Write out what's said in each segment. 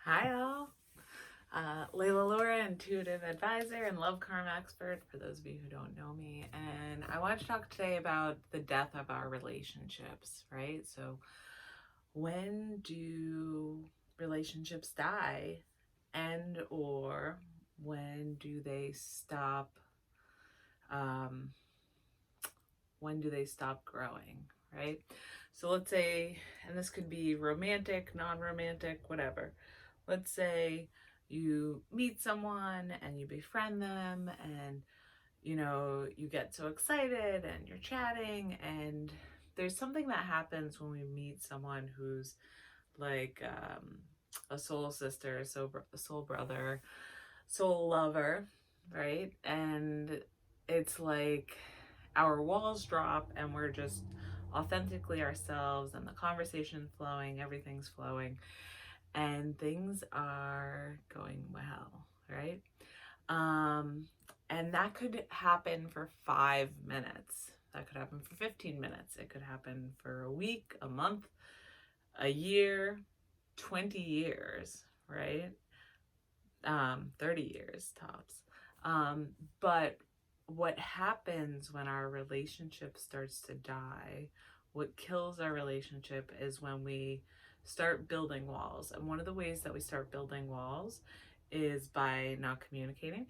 Hi all. Layla Laura, intuitive advisor and love karma expert, for those of you who don't know me. And I want to talk today about the death of our relationships, right? So, when do relationships die, and or when do they stop? Um, when do they stop growing, right? So, let's say, and this could be romantic, non romantic, whatever. Let's say you meet someone and you befriend them, and you get so excited and you're chatting, and there's something that happens when we meet someone who's like a soul sister, a soul brother, soul lover, right? And it's like our walls drop and we're just authentically ourselves, and the conversation flowing, everything's flowing, and things are going well, right? Um, and that could happen for 5 minutes. That could happen for 15 minutes. It could happen for a week, a month, a year, 20 years, right? 30 years tops. Um, but what happens when our relationship starts to die, what kills our relationship, is when we start building walls. And one of the ways that we start building walls is by not communicating.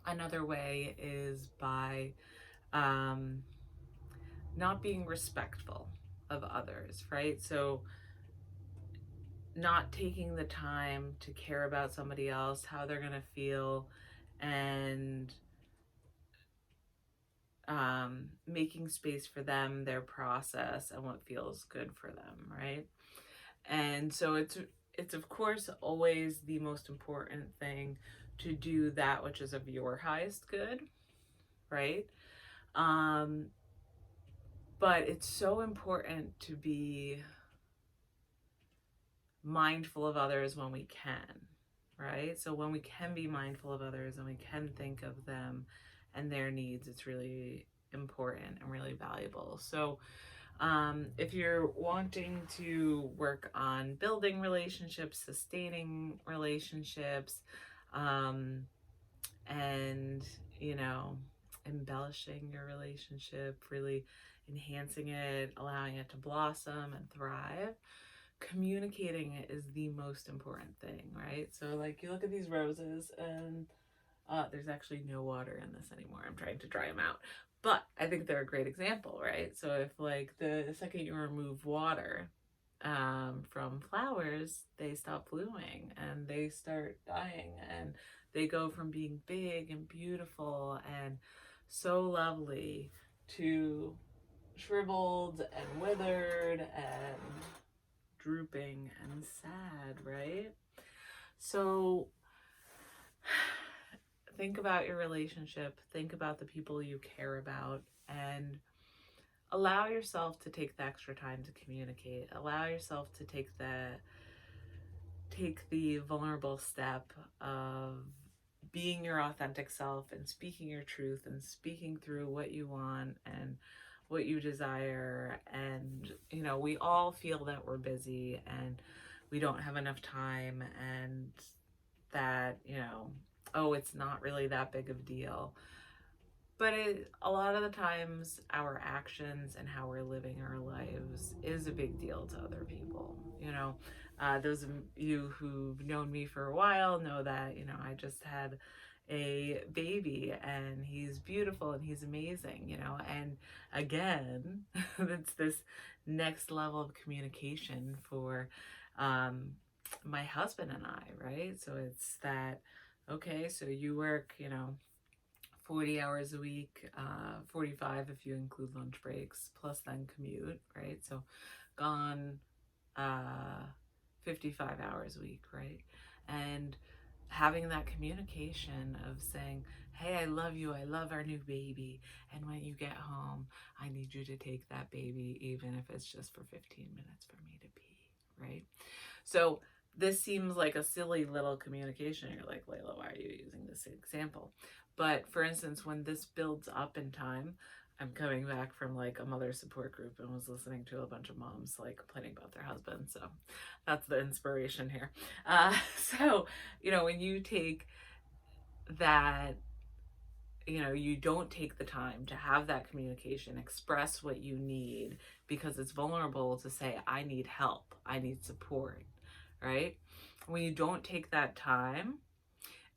Another way is by um, not being respectful of others, right? So, not taking the time to care about somebody else, how they're going to feel, and making space for them, their process, and what feels good for them, right? And so it's of course always the most important thing to do that which is of your highest good, right? Um, but it's so important to be mindful of others when we can, right? So when we can be mindful of others and we can think of them and their needs, it's really important and really valuable. So if you're wanting to work on building relationships, sustaining relationships, um, and, you know, embellishing your relationship, really enhancing it, allowing it to blossom and thrive, communicating it is the most important thing, right? So, like, you look at these roses, and there's actually no water in this anymore. I'm trying to dry them out. But I think they're a great example, right? So, if, like, the second you remove water from flowers, they stop blooming and they start dying, and they go from being big and beautiful and so lovely to shriveled and withered and drooping and sad, right? So think about your relationship, think about the people you care about, and allow yourself to take the extra time to communicate. Allow yourself to take the vulnerable step of being your authentic self and speaking your truth and speaking through what you want and what you desire. And we all feel that we're busy and we don't have enough time, and that oh, it's not really that big of a deal. But a lot of the times, our actions and how we're living our lives is a big deal to other people. Those of you who've known me for a while know that, I just had a baby, and he's beautiful and he's amazing, and again, it's this next level of communication for my husband and I, right? So it's that, okay, so you work, 40 hours a week, 45 if you include lunch breaks, plus then commute, right? So gone 55 hours a week, right? And having that communication of saying, hey, I love you, I love our new baby, and when you get home, I need you to take that baby, even if it's just for 15 minutes for me to pee, right? So this seems like a silly little communication. You're like, Layla, why are you using this example? But for instance, when this builds up in time, I'm coming back from like a mother support group and was listening to a bunch of moms like complaining about their husbands. So that's the inspiration here. So, when you take that, you don't take the time to have that communication, express what you need, because it's vulnerable to say, I need help, I need support, right? When you don't take that time,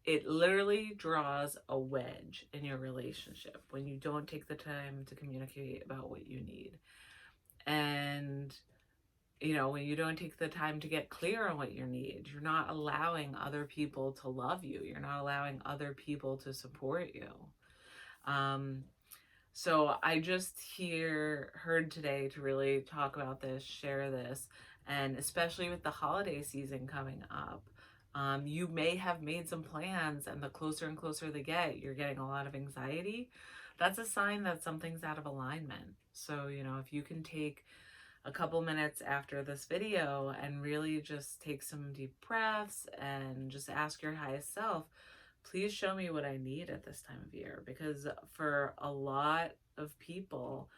it literally draws a wedge in your relationship when you don't take the time to communicate about what you need. And, when you don't take the time to get clear on what you need, you're not allowing other people to love you. You're not allowing other people to support you. So I just heard today to really talk about this, share this, and especially with the holiday season coming up. You may have made some plans, and the closer and closer they get, you're getting a lot of anxiety. That's a sign that something's out of alignment. So, if you can take a couple minutes after this video and really just take some deep breaths and just ask your highest self, please show me what I need at this time of year. Because for a lot of people,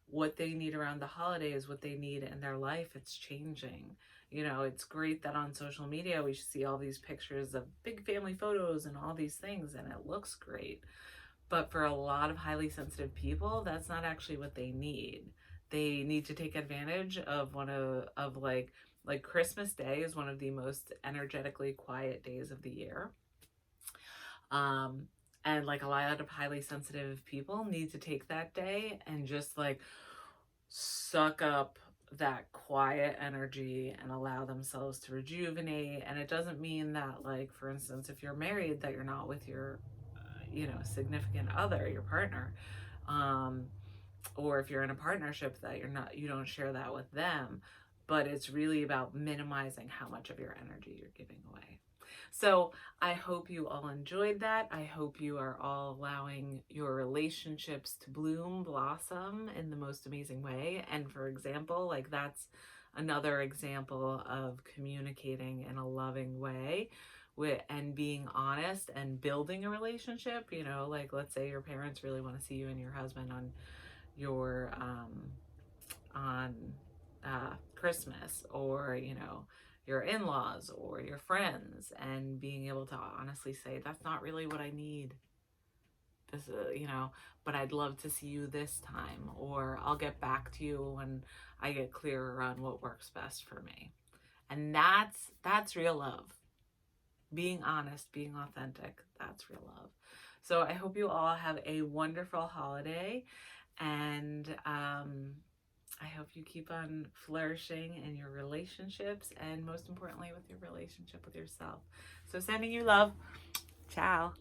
what they need around the holidays, what they need in their life, it's changing. It's great that on social media we see all these pictures of big family photos and all these things, and it looks great. But for a lot of highly sensitive people, that's not actually what they need. They need to take advantage of like Christmas Day is one of the most energetically quiet days of the year. And like a lot of highly sensitive people need to take that day and just like suck up that quiet energy and allow themselves to rejuvenate. And it doesn't mean that, like, for instance, if you're married, that you're not with your significant other, your partner, or if you're in a partnership, that you don't share that with them. But it's really about minimizing how much of your energy you're giving away. So I hope you all enjoyed that. I hope you are all allowing your relationships to bloom, blossom in the most amazing way. And for example, like that's another example of communicating in a loving way and being honest and building a relationship. Like let's say your parents really want to see you and your husband on your Christmas, or your in-laws or your friends, and being able to honestly say, that's not really what I need. This but I'd love to see you this time, or I'll get back to you when I get clearer on what works best for me. And that's real love. Being honest, being authentic, that's real love. So I hope you all have a wonderful holiday, and I hope you keep on flourishing in your relationships, and most importantly with your relationship with yourself. So sending you love. Ciao.